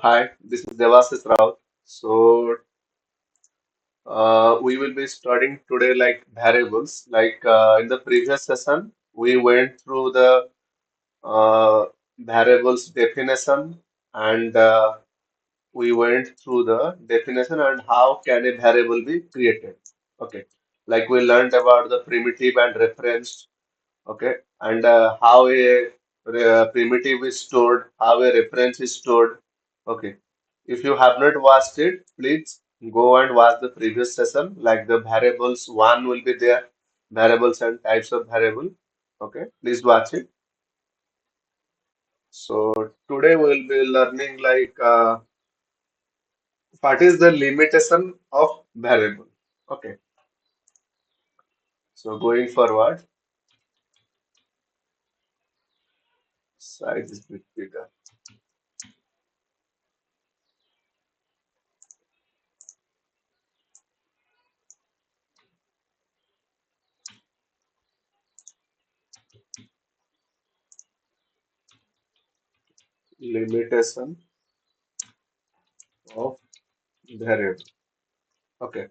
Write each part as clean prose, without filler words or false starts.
Hi, this is Devasis Rao. So, we will be studying today like variables. In the previous session, we went through the variables definition and we went through the definition and how can a variable be created. Okay, like we learned about the primitive and referenced. Okay, and how a primitive is stored, how a reference is stored. Okay, if you have not watched it, please go and watch the previous session. Like the variables, one will be there, variables and types of variable. Okay, please watch it. So today we'll be learning what is the limitation of variable. Okay, so going forward, size is bit bigger. Limitation of variable. Okay.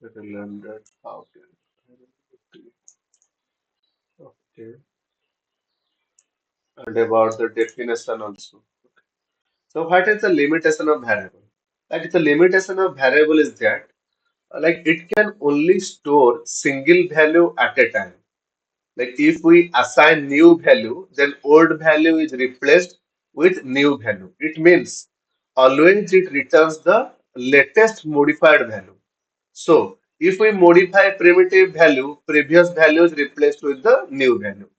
Let us learn that how can. Okay. And about the definition also. So what is the limitation of variable? Like the limitation of variable is that like it can only store single value at a time. Like if we assign new value, then old value is replaced with new value. It means always it returns the latest modified value. So if we modify primitive value, previous value is replaced with the new value.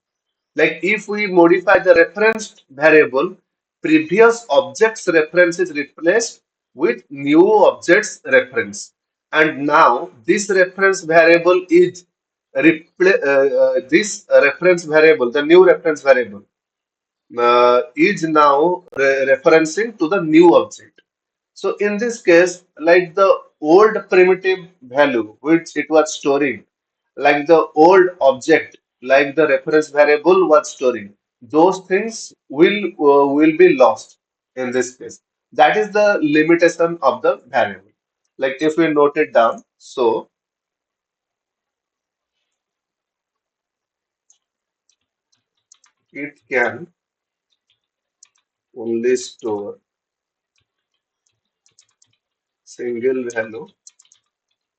Like if we modify the reference variable, previous object's reference is replaced with new object's reference. And now this reference variable is this reference variable, the new reference variable, is now referencing to the new object. So in this case, like the old primitive value which it was storing, like the old object, like the reference variable was storing, those things will be lost in this case. That is the limitation of the variable. Like if we note it down, so it can only store single value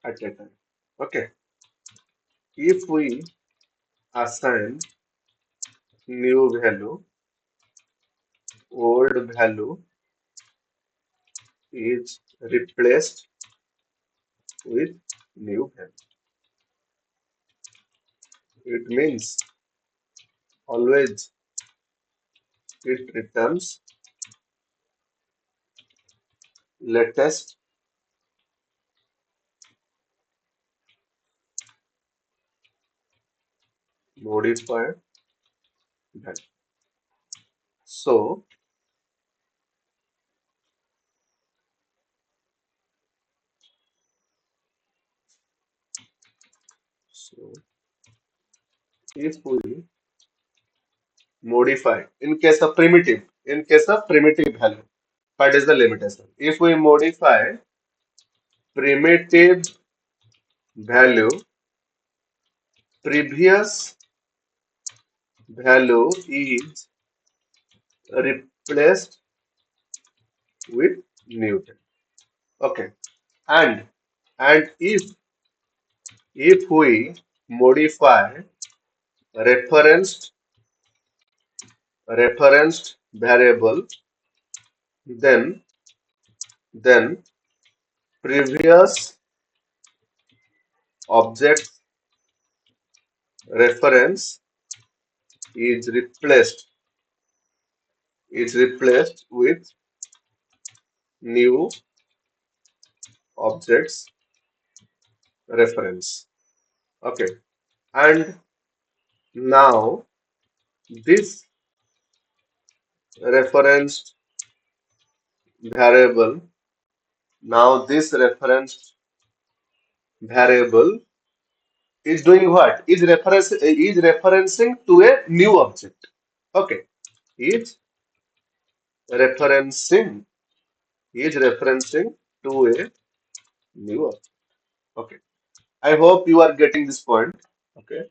at a time. Okay. If we assign new value, old value is replaced with new value. It means always it returns latest modified value. So, so if we modify in case of primitive value, what is the limitation? If we modify primitive value, previous value is replaced with new value. Okay, and if we modify referenced variable, then then previous object reference is replaced with new objects reference. Okay, and now this referenced variable, now this referenced variable is doing what? Is referencing to a new object. Okay. Is referencing is referencing to a new object. Okay. I hope you are getting this point. Okay.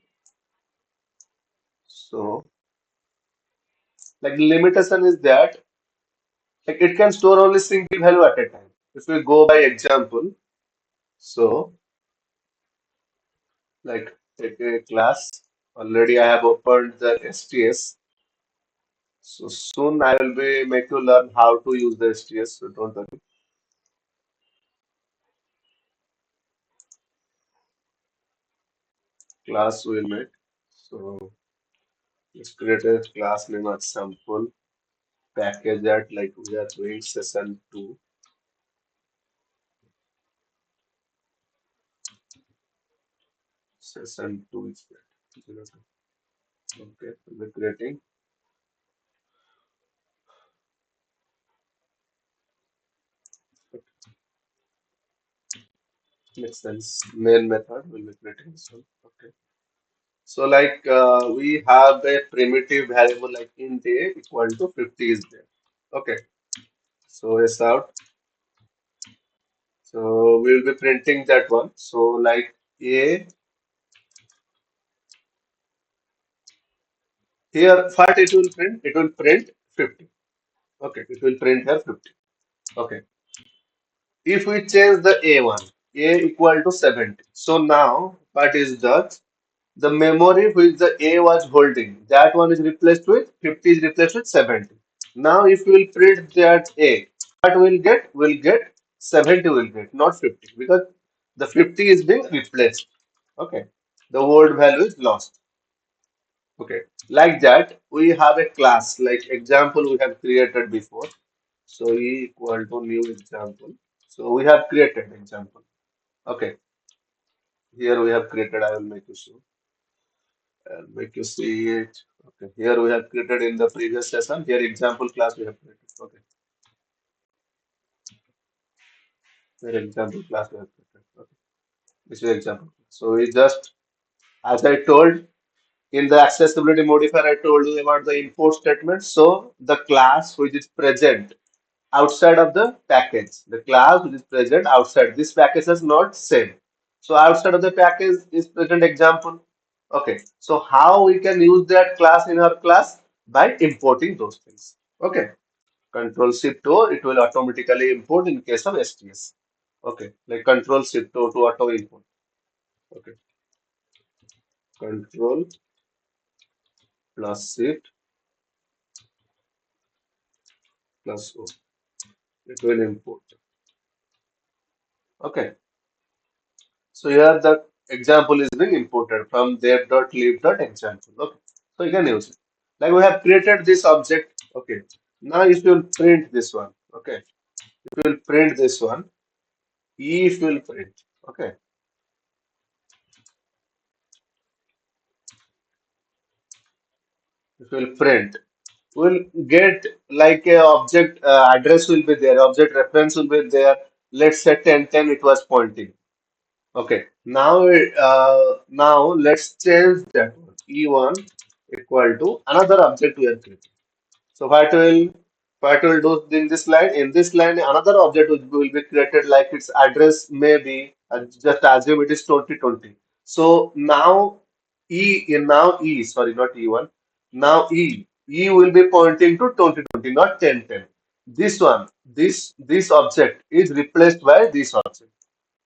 So like limitation is that like it can store only single value at a time. If we go by example, so like take a class. Already I have opened the STS. So soon I will be make you learn how to use the STS. So don't worry. Class will make. So let's create a class name example. Package that like we are doing session 2. Session 2 is that. 02. Okay, we're creating. Makes sense. Main method will be creating this one. Okay. So like we have a primitive variable like int a equal to 50 is there. Okay. So yes out. So we'll be printing that one. So like a here what it will print? It will print 50. Okay. It will print here 50. Okay. If we change the a1, a equal to 70. So now what is that? The memory which the A was holding, that one is replaced with 50 is replaced with 70. Now if we will print that A, what we'll get? We'll get 70 will get, not 50, because the 50 is being replaced. Okay. The old value is lost. Okay. Like that, we have a class, like example we have created before. So E equal to new example. So we have created example. Okay. Here we have created, I will make you show. And make you see it. Okay, here we have created in the previous session. Here example class we have created. Okay, here example class we have created. Okay, this is example. So we just, as I told in the accessibility modifier, I told you about the import statement. So the class which is present outside of the package, the class which is present outside this package is not same. So outside of the package is present example. Okay, so how we can use that class in our class? By importing those things. Okay, control shift O, it will automatically import in case of STS. Okay, like control shift O to auto import. Okay, control plus shift plus O, it will import. Okay, so here the example is being imported from dev.leave.example. Okay, so you can use it. Like we have created this object. Okay, now if you print this one, okay, if you will print this one, if you will print, okay, if you will print, we'll get like a object address will be there, object reference will be there. Let's say 1010 it was pointing. Okay, now let's change that one. E1 equal to another object we are creating. So what will do in this line? In this line, another object will be created like its address may be just assume it is 2020. So now E sorry not E1 now E will be pointing to 2020 not 1010. This one this object is replaced by this object.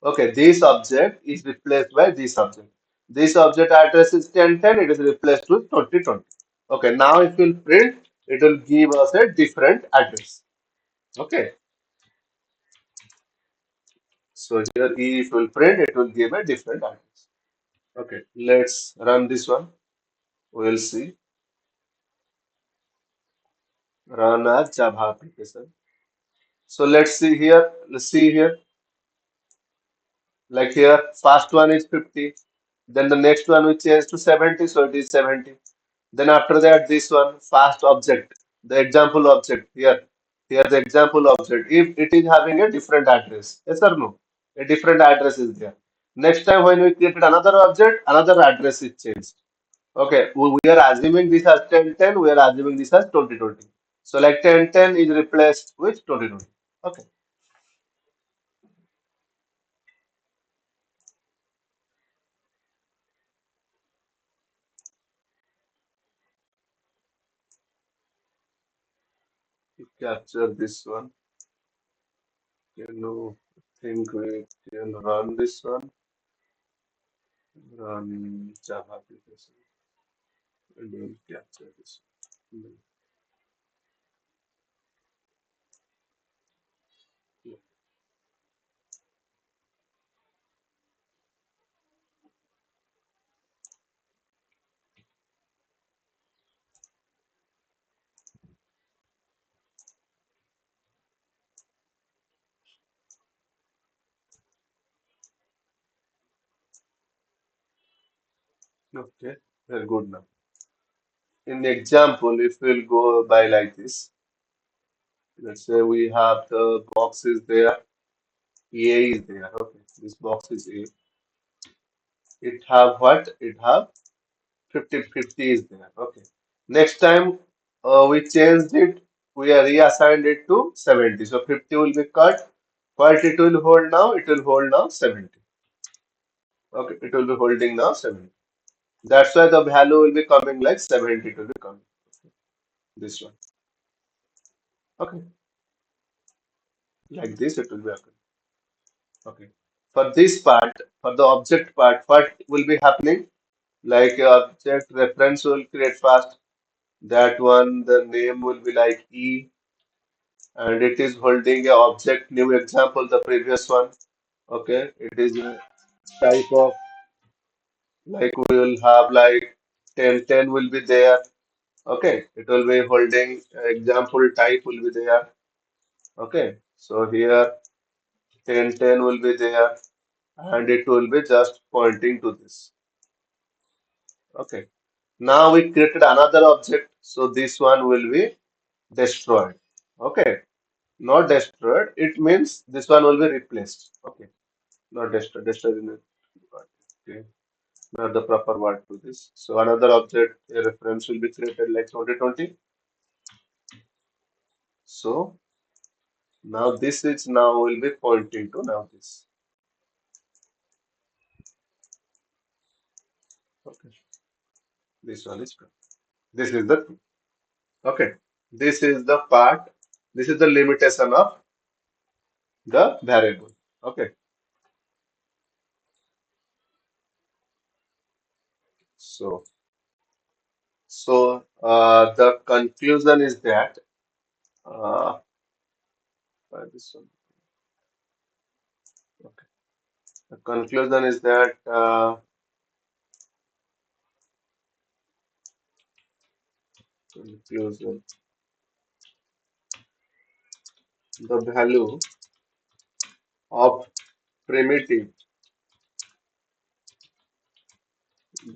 Okay, this object is replaced by this object. This object address is 1010, it is replaced with 2020. Okay, now if we'll print, it will give us a different address. Okay, so here if we'll print, it will give a different address. Okay, let's run this one. We'll see. Run as Java application. So let's see here. Let's see here. Like here, first one is 50. Then the next one we change to 70, so it is 70. Then after that, this one, fast object, the example object here. Here the example object. If it is having a different address, yes or no? A different address is there. Next time when we created another object, another address is changed. Okay, we are assuming this as 1010, we are assuming this as 2020. So like 1010 is replaced with 2020. Okay, we capture this one. Think we can run this one, run Java application, and we'll capture this one. Okay, very good now. In the example, if we'll go by like this, let's say we have the box is there, A is there. Okay, this box is A. It have what? It have 50/50 is there. Okay. Next time we changed it, we are reassigned it to 70. So 50 will be cut. What it will hold now? It will hold now 70. Okay, it will be holding now 70. That's why the value will be coming like 70. It will be coming. This one. Okay, like this it will be occurring. Okay. For this part, for the object part, what will be happening? Like object reference will create fast. That one, the name will be like E, and it is holding a object. New example, the previous one. Okay, it is a type of like we will have like 1010 will be there. Okay, it will be holding example type will be there. Okay, so here 1010 will be there, and it will be just pointing to this. Okay. Now we created another object, so this one will be destroyed. Okay, not destroyed. It means this one will be replaced. Okay, not destroyed. Destroyed in it. Okay, not the proper word to this. So another object, a reference will be created like 2020. So now this is now will be pointing to now this. Okay, this one is good. This is the okay. This is the part. This is the limitation of the variable. Okay. So the conclusion is that uh, this one. Okay. The conclusion is that conclusion, the value of primitive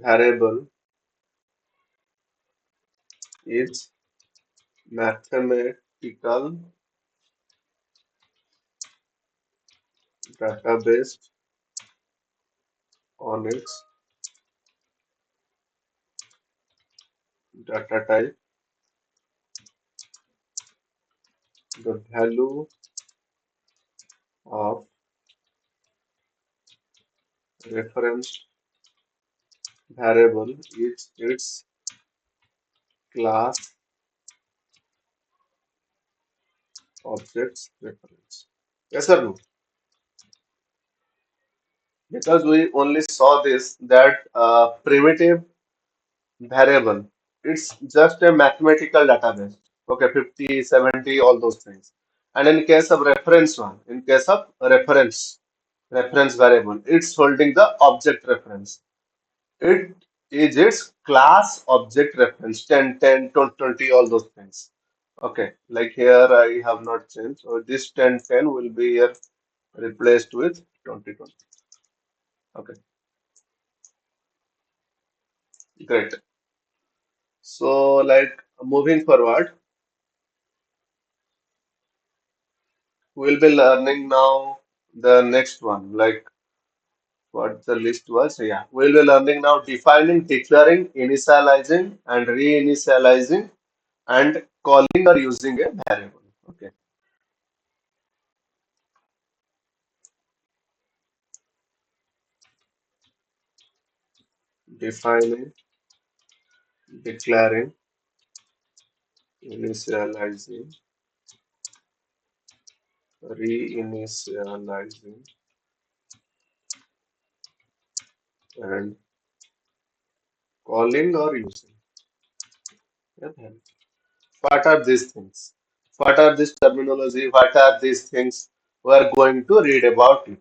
variable is mathematical data based on its data type. The value of reference variable is its class objects reference. Yes or no? Because we only saw this that primitive variable, it's just a mathematical database. Okay, 50, 70, all those things. And in case of reference one, in case of reference variable, it's holding the object reference. It is its class object reference 10, 10, 20, 20, all those things. Okay, like here I have not changed. So this 10, 10 will be here replaced with 20, 20. Okay, great. So like moving forward, we'll be learning now the next one. Like what the list was. Yeah, we'll be learning now defining, declaring, initializing, and reinitializing, and calling or using a variable. Okay, defining, declaring, initializing, reinitializing, and calling or using a variable. What are these things? What are this terminology? What are these things? We are going to read about it.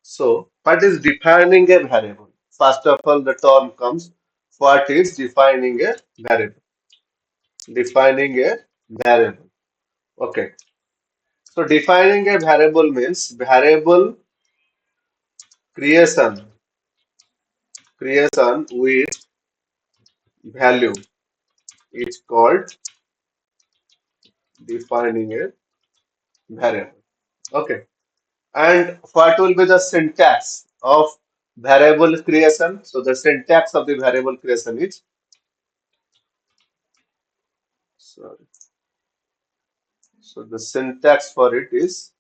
So, what is defining a variable? First of all, the term comes. What is defining a variable? Defining a variable. Okay. So, defining a variable means variable creation, creation with value is called defining a variable. Okay. And what will be the syntax of variable creation? So, the syntax of the variable creation is, sorry. So, the syntax for it is,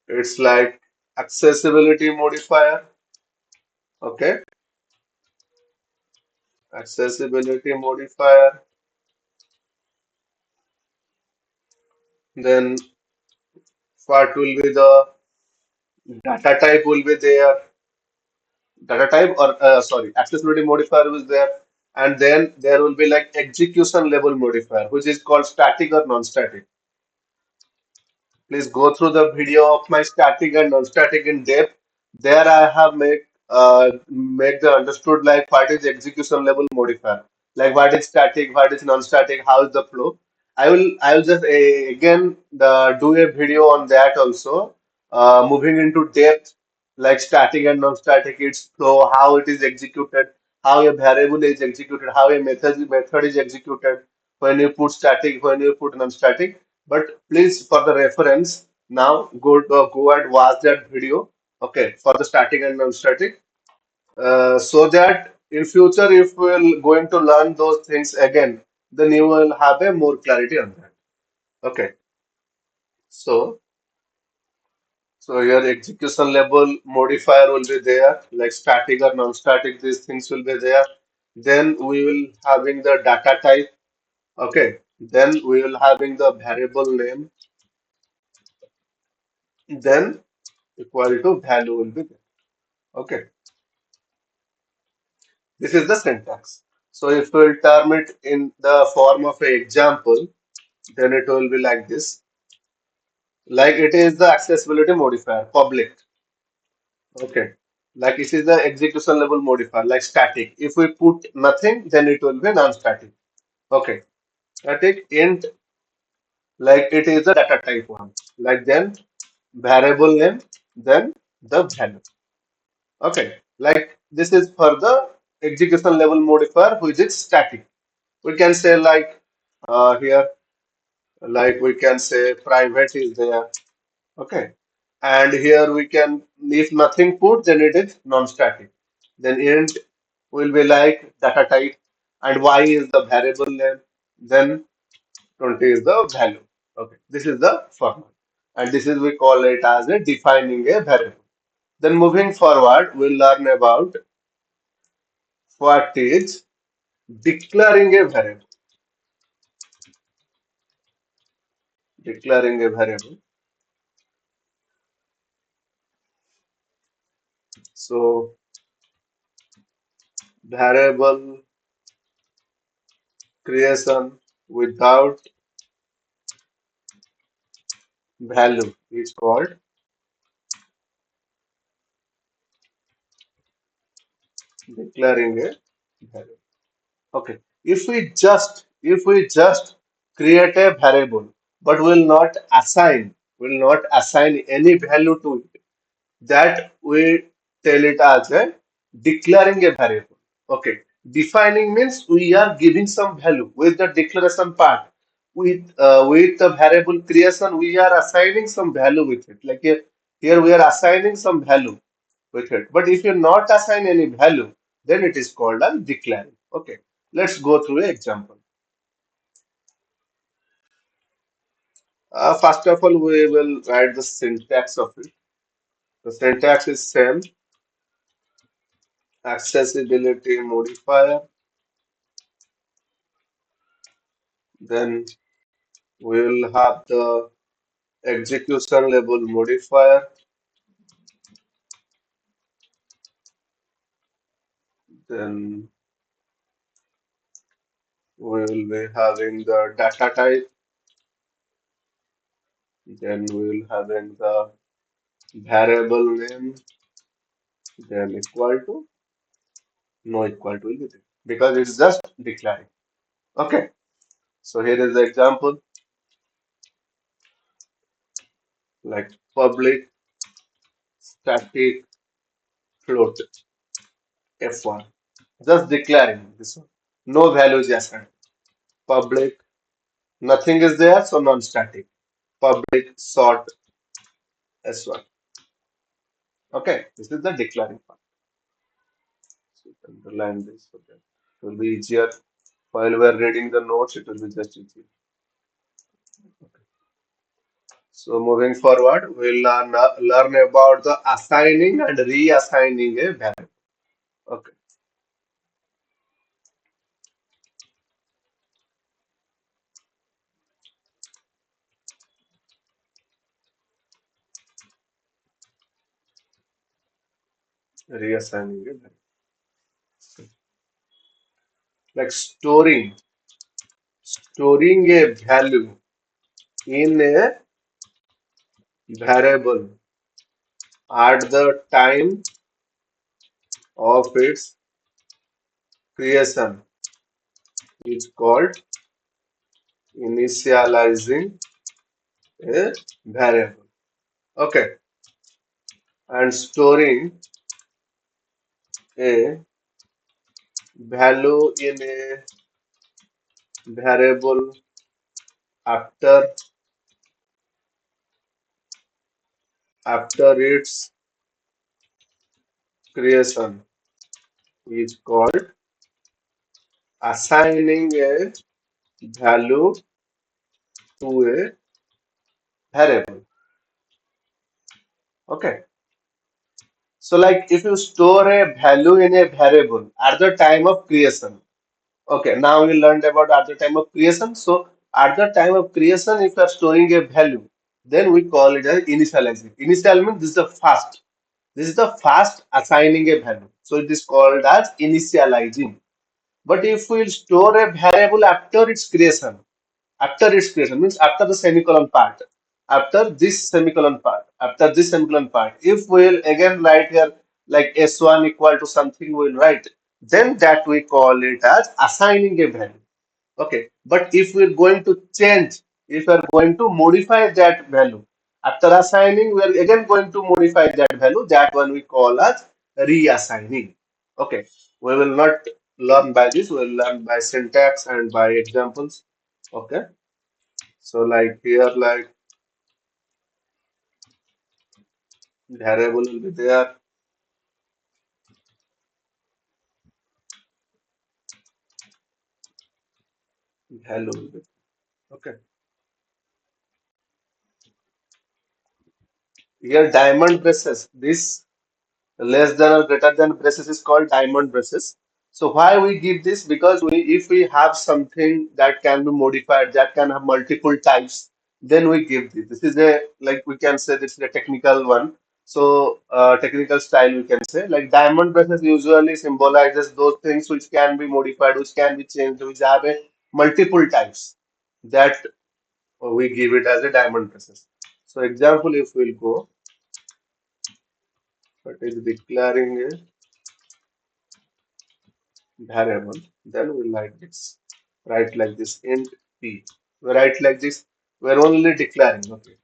it's like accessibility modifier. Okay, accessibility modifier. Then what will be the data type will be there. Data type or sorry, accessibility modifier is there. And then there will be like execution level modifier, which is called static or non-static. Please go through the video of my static and non-static in depth. There I have make the understood like what is execution level modifier, like what is static, what is non-static, how is the flow. I will just again do a video on that also, moving into depth, like static and non-static, its flow, how it is executed, how a variable is executed, how a method is executed when you put static, when you put non-static. But please, for the reference, now go and watch that video. Okay, for the static and non-static, so that in future, if we're going to learn those things again, then you will have a more clarity on that. Okay, so your execution level modifier will be there, like static or non-static. These things will be there. Then we will having the data type. Okay, then we will having the variable name. Then equal to value will be there. Okay, this is the syntax. So if we'll term it in the form of an example, then it will be like this. Like it is the accessibility modifier, public. Okay. Like it is the execution level modifier, like static. If we put nothing, then it will be non-static. Okay. Static int, like it is the data type one. Like then variable name, then the value. Okay. Like this is for the execution level modifier, which is static. We can say like here, like we can say private is there. Okay. And here we can, if nothing put, then it is non-static. Then int will be like data type, and y is the variable name. Then 20 is the value. Okay. This is the format. And this is, we call it as a defining a variable. Then moving forward, we'll learn about what is declaring a variable. Declaring a variable. So variable creation without value is called declaring a variable. Okay. If we just create a variable, but will not assign any value to it, that we tell it as a declaring a variable. Okay. Defining means we are giving some value with the declaration part. with the variable creation, we are assigning some value with it. Like here we are assigning some value with it. But if you not assign any value, then it is called as declaring. Okay, let's go through an example. First of all, we will write the syntax of it. The syntax is same accessibility modifier. Then we will have the execution level modifier. Then we will be having the data type. Then we will having the variable name. Then equal to, no equal to will be there because it's just declaring. Okay. So here is the example like public static float F1. Just declaring this one. No values assigned. Public, nothing is there, so non-static. Public sort S1. Okay, this is the declaring part. So underline this so that it will be easier. While we are reading the notes, it will be just easier. So moving forward, we'll learn about the assigning and reassigning a variable. Okay, reassigning a variable. Like storing a value in a variable at the time of its creation is called initializing a variable. Okay, and storing a value in a variable after its creation is called assigning a value to a variable. Okay. So like if you store a value in a variable at the time of creation. Okay, now we learned about at the time of creation. So at the time of creation, if you are storing a value, then we call it as initializing. Initial means this is the first. This is the first assigning a value. So it is called as initializing. But if we store a variable after its creation means after the semicolon part, after this semicolon part, if we'll again write here like S1 equal to something, we'll write, then that we call it as assigning a value. Okay, but if we're going to change, if we're going to modify that value, after assigning, we're again going to modify that value. That one we call as reassigning. Okay, we will not learn by this, we'll learn by syntax and by examples. Okay, so like here, like variable will be there, value will be okay. Here diamond braces. This less than or greater than braces is called diamond braces. So why we give this? Because if we have something that can be modified, that can have multiple types, then we give this. This is a like we can say this is a technical one. So technical style we can say like diamond braces usually symbolizes those things which can be modified, which can be changed, which have a multiple types. That we give it as a diamond braces. So example, if we'll go, but is declaring a variable, then we write this. Write like this int p. We write like this. We're only declaring. Okay.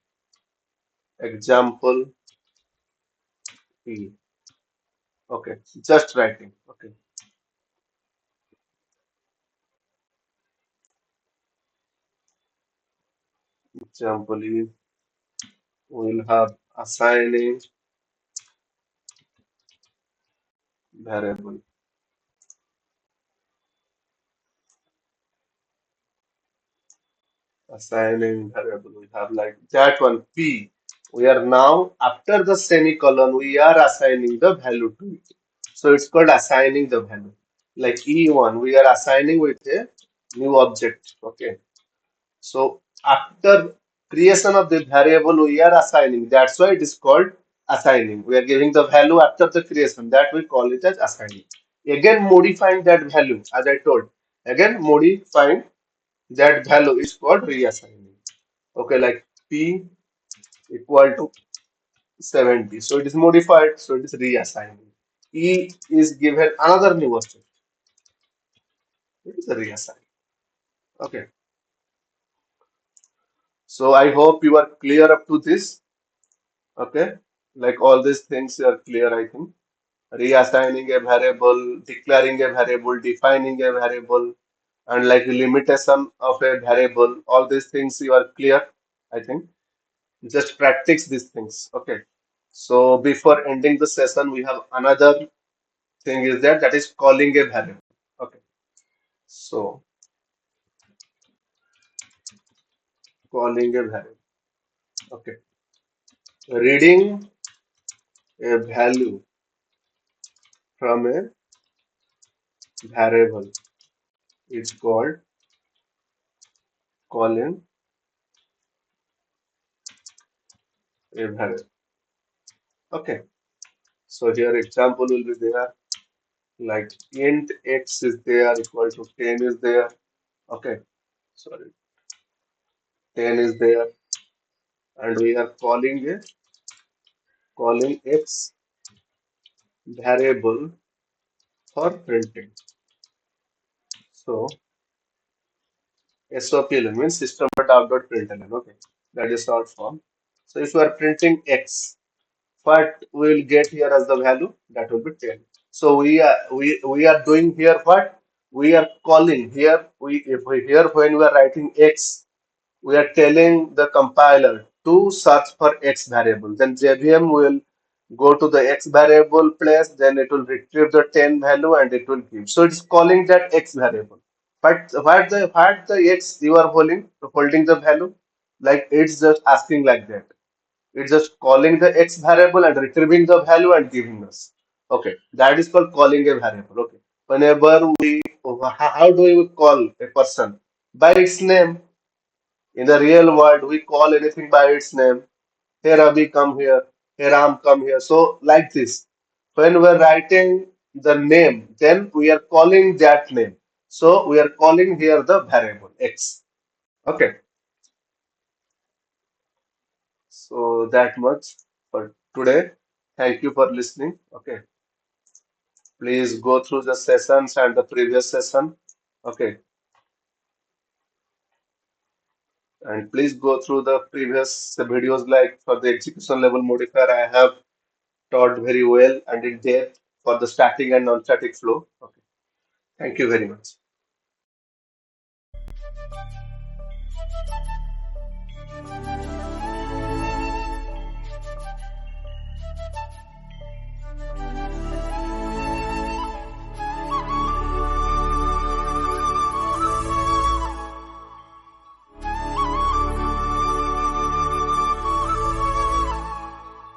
Example p. Okay. Just writing. Okay. example is we'll have assigning variable. Assigning variable. We have like that one P. We are now after the semicolon, we are assigning the value to it. So it's called assigning the value. Like E1, we are assigning with a new object. Okay. So after creation of the variable, we are assigning. That's why it is called assigning. We are giving the value after the creation. That we call it as assigning. Again, modifying that value, as I told. Again, modifying that value is called reassigning. Okay, like P equal to 70. So it is modified, so it is reassigning. E is given another new object. It is a reassign. Okay. So I hope you are clear up to this. Okay. Like all these things are clear, I think. Reassigning a variable, declaring a variable, defining a variable, and like limitation of a variable. All these things you are clear, I think. Just practice these things. Okay. So before ending the session, we have another thing is that is calling a variable. Okay. So calling a variable. Okay. Reading a value from a variable is called calling a variable. Okay. So here example will be there like int x is there equal to 10 is there. Okay. Sorry. 10 is there and we are calling x variable for printing. So SOPL means system.out.println. Okay, that is short form. So if you are printing x, what we will get here as the value? That will be 10. So we are doing here what? We are calling here. Here when we are writing x, we are telling the compiler to search for x variable. Then JVM will go to the x variable place, then it will retrieve the 10 value and it will give. So it's calling that x variable. But what the x you are holding the value, like it's just asking like that. It's just calling the x variable and retrieving the value and giving us. Okay, that is called calling a variable. Okay, whenever how do we call a person? By its name. In the real world, we call anything by its name. Hey Ravi, come here. Hey Ram, come here. So like this. When we're writing the name, then we are calling that name. So we are calling here the variable x. Okay. So that much for today. Thank you for listening. Okay. Please go through the sessions and the previous session. Okay. And please go through the previous videos like for the execution level modifier. I have taught very well and in depth for the static and non-static flow. Okay. Thank you very much.